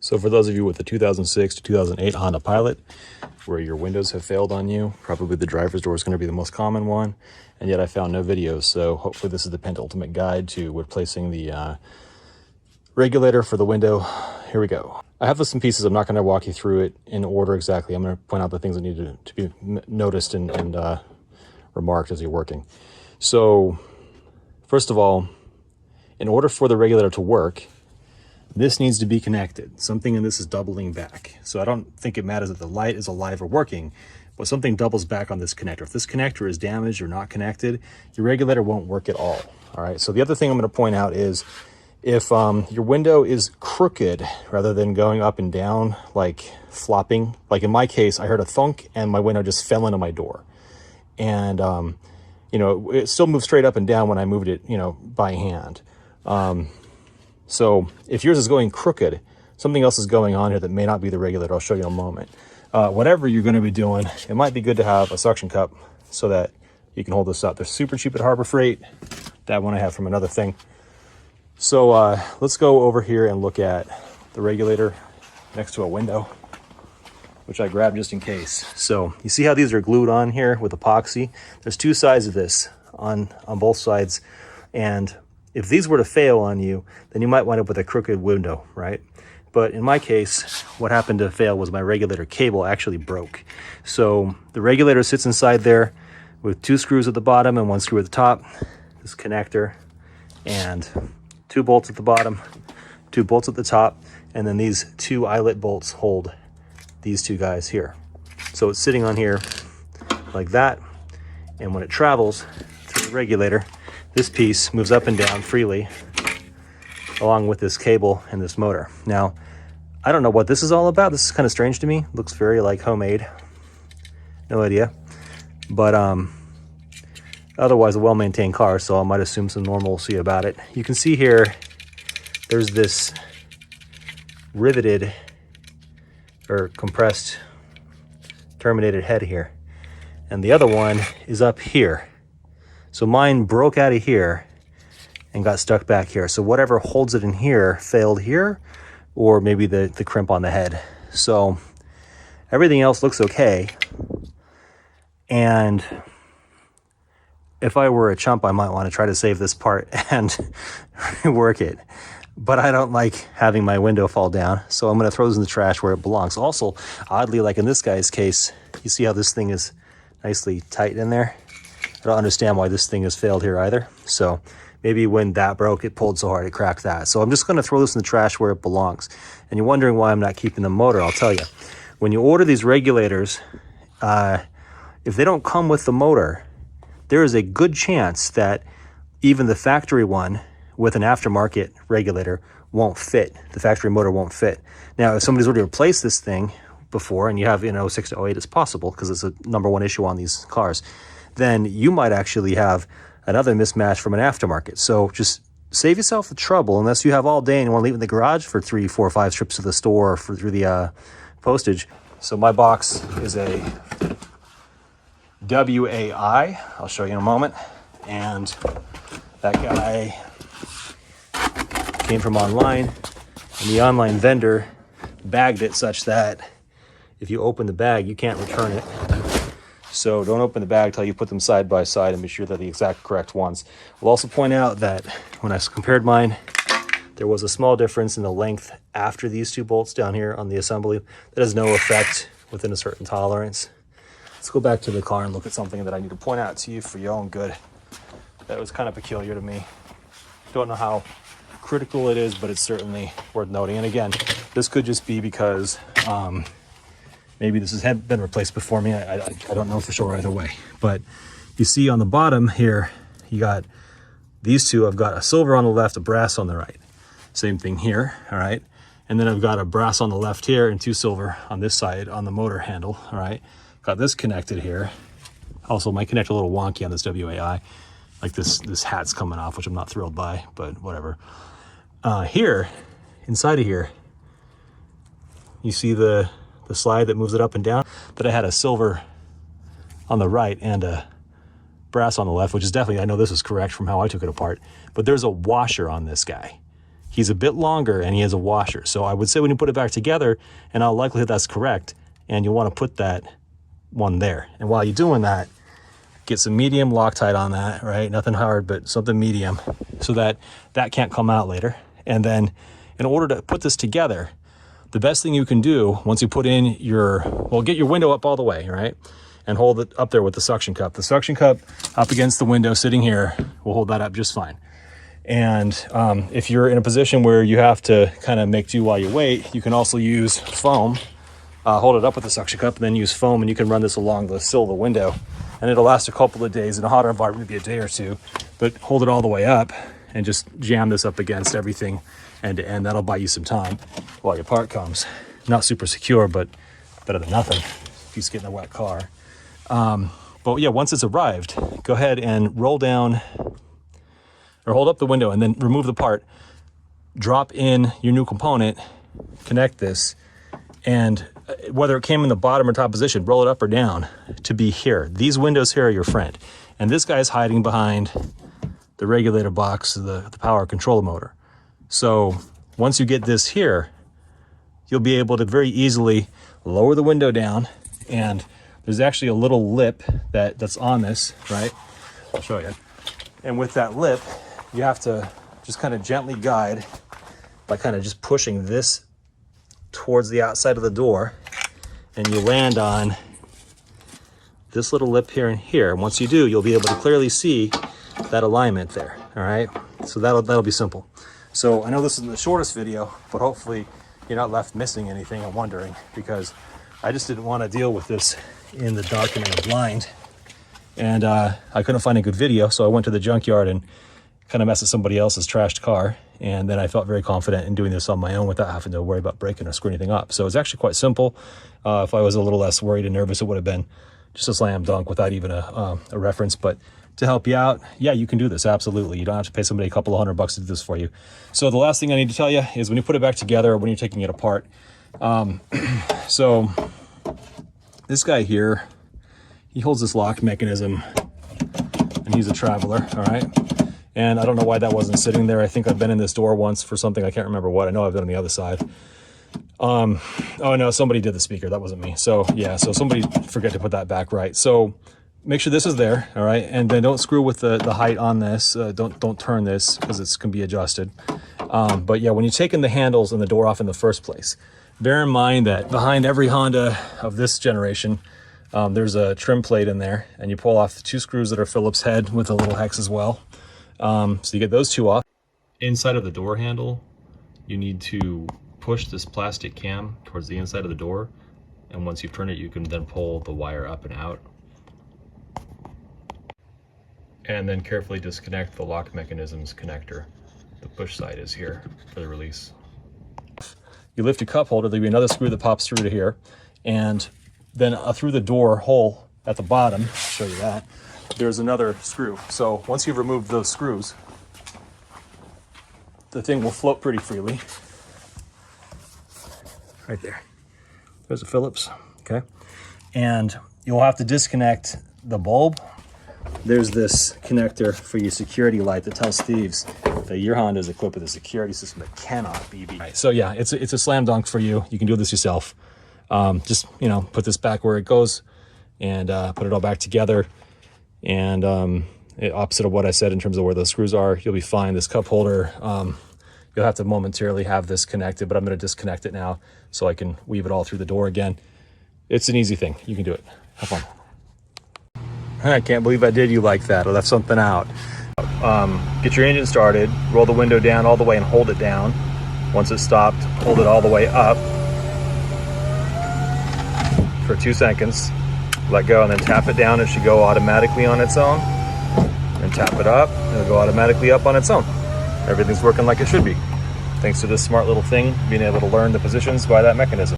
So for those of you with the 2006 to 2008 Honda Pilot, where your windows have failed on you, probably the driver's door is going to be the most common one, and yet I found no videos, so hopefully this is the penultimate guide to replacing the regulator for the window. Here we go. I have some pieces. I'm not going to walk you through it in order exactly. I'm going to point out the things that need to be noticed and remarked as you're working. So first of all, in order for the regulator to work, this needs to be connected. Something in this is doubling back. So I don't think it matters that the light is alive or working, but something doubles back on this connector. If this connector is damaged or not connected, your regulator won't work at all. All right, so the other thing I'm going to point out is if your window is crooked rather than going up and down, like flopping, like in my case, I heard a thunk and my window just fell into my door. And, you know, it still moved straight up and down when I moved it, you know, by hand. So if yours is going crooked, something else is going on here that may not be the regulator. I'll show you in a moment. Whatever you're going to be doing, it might be good to have a suction cup so that you can hold this up. They're super cheap at Harbor Freight. That one I have from another thing. So let's go over here and look at the regulator next to a window, which I grabbed just in case. So you see how these are glued on here with epoxy? There's two sides of this on both sides, and if these were to fail on you, then you might wind up with a crooked window, right? But in my case, what happened to fail was my regulator cable actually broke. So the regulator sits inside there with two screws at the bottom and one screw at the top, this connector, and two bolts at the bottom, two bolts at the top, and then these two eyelet bolts hold these two guys here. So it's sitting on here like that, and when it travels through the regulator, this piece moves up and down freely along with this cable and this motor. Now, I don't know what this is all about. This is kind of strange to me. Looks very like homemade. No idea. But otherwise a well-maintained car, so I might assume some normalcy about it. You can see here there's this riveted or compressed terminated head here. And the other one is up here. So mine broke out of here and got stuck back here. So whatever holds it in here failed here, or maybe the crimp on the head. So everything else looks okay. And if I were a chump, I might want to try to save this part and work it. But I don't like having my window fall down, so I'm going to throw this in the trash where it belongs. Also, oddly, like in this guy's case, you see how this thing is nicely tight in there? I don't understand why this thing has failed here either. So maybe when that broke, it pulled so hard it cracked that. So I'm just going to throw this in the trash where it belongs. And you're wondering why I'm not keeping the motor. I'll tell you. When you order these regulators, if they don't come with the motor, there is a good chance that even the factory one with an aftermarket regulator won't fit. The factory motor won't fit. Now, if somebody's already replaced this thing before, and you have in 06 to 08, it's possible because it's a #1 issue on these cars, then you might actually have another mismatch from an aftermarket. So just save yourself the trouble, unless you have all day and you want to leave it in the garage for 3, 4, 5 trips to the store or through the postage. So my box is a WAI. I'll show you in a moment. And that guy came from online, and the online vendor bagged it such that if you open the bag, you can't return it. So don't open the bag till you put them side by side and be sure they're the exact correct ones. We'll also point out that when I compared mine, there was a small difference in the length after these two bolts down here on the assembly. That has no effect within a certain tolerance. Let's go back to the car and look at something that I need to point out to you for your own good. That was kind of peculiar to me. Don't know how critical it is, but it's certainly worth noting. And again, this could just be because maybe this has been replaced before me. I don't know for sure either way. But you see on the bottom here, you got these two. I've got a silver on the left, a brass on the right. Same thing here, all right? And then I've got a brass on the left here and two silver on this side on the motor handle, all right? Got this connected here. Also, might connect a little wonky on this WAI. Like this hat's coming off, which I'm not thrilled by, but whatever. Here, inside of here, you see the slide that moves it up and down, that I had a silver on the right and a brass on the left, which is definitely, I know this is correct from how I took it apart, but there's a washer on this guy. he's a bit longer and he has a washer. So I would say when you put it back together, and all likelihood that's correct, and you want to put that one there. And while you're doing that, get some medium Loctite on that, right? Nothing hard, but something medium, so that that can't come out later. And then in order to put this together, the best thing you can do once you put in your, well, get your window up all the way, right? And hold it up there with the suction cup. The suction cup up against the window sitting here will hold that up just fine. And if you're in a position where you have to kind of make do while you wait, you can also use foam. Hold it up with the suction cup and then use foam, and you can run this along the sill of the window, and it'll last a couple of days. In a hotter environment, maybe a day or two, but hold it all the way up and just jam this up against everything end to end. That'll buy you some time while your part comes. Not super secure, but better than nothing if you just get in a wet car. But yeah, once it's arrived, go ahead and roll down or hold up the window and then remove the part, drop in your new component, connect this, and whether it came in the bottom or top position, roll it up or down to be here. These windows here are your friend. And this guy's hiding behind the regulator box, the power control motor. So once you get this here, you'll be able to very easily lower the window down, and there's actually a little lip that's on this, right? I'll show you. And with that lip, you have to just kind of gently guide by kind of just pushing this towards the outside of the door, and you land on this little lip here and here. And once you do, you'll be able to clearly see that alignment there. All right, so that'll be simple. So I know this is the shortest video, but hopefully you're not left missing anything and wondering, because I just didn't want to deal with this in the dark and in the blind, and I couldn't find a good video, so I went to the junkyard and kind of messed with somebody else's trashed car. And then I felt very confident in doing this on my own without having to worry about breaking or screwing anything up. So it's actually quite simple. If I was a little less worried and nervous, it would have been just a slam dunk without even a reference. But to help you out, yeah, you can do this, absolutely. You don't have to pay somebody a couple of $100 to do this for you. So the last thing I need to tell you is when you put it back together, or when you're taking it apart. So this guy here, he holds this lock mechanism, and he's a traveler, all right? And I don't know why that wasn't sitting there. I think I've been in this door once for something. I can't remember what. I know I've been on the other side. Oh no, somebody did the speaker. That wasn't me. So yeah, so somebody forget to put that back right. So make sure this is there, all right? And then don't screw with the height on this. Don't turn this, because it can be adjusted. But yeah, when you're taking the handles and the door off in the first place, bear in mind that behind every Honda of this generation, there's a trim plate in there, and you pull off the 2 screws that are Phillips head with a little hex as well. So you get those 2 off. Inside of the door handle, you need to push this plastic cam towards the inside of the door, and once you've turned it, you can then pull the wire up and out. And then carefully disconnect the lock mechanism's connector. The push side is here for the release. You lift your cup holder, there'll be another screw that pops through to here, and then through the door hole at the bottom, I'll show you that, there's another screw. So once you've removed those screws, the thing will float pretty freely. Right there. There's a Phillips, okay? And you'll have to disconnect the bulb. There's this connector for your security light that tells thieves that your Honda is equipped with a security system that cannot be beat. Right, so yeah, it's a slam dunk for you. You can do this yourself. Just, you know, put this back where it goes, and put it all back together. And opposite of what I said in terms of where the screws are, you'll be fine. This cup holder, you'll have to momentarily have this connected, but I'm going to disconnect it now so I can weave it all through the door again. It's an easy thing. You can do it. Have fun. I can't believe I did you like that. I left something out. Get your engine started, roll the window down all the way and hold it down. Once it's stopped, hold it all the way up for 2 seconds. Let go and then tap it down. It should go automatically on its own. And tap it up, and it'll go automatically up on its own. Everything's working like it should be. Thanks to this smart little thing being able to learn the positions by that mechanism.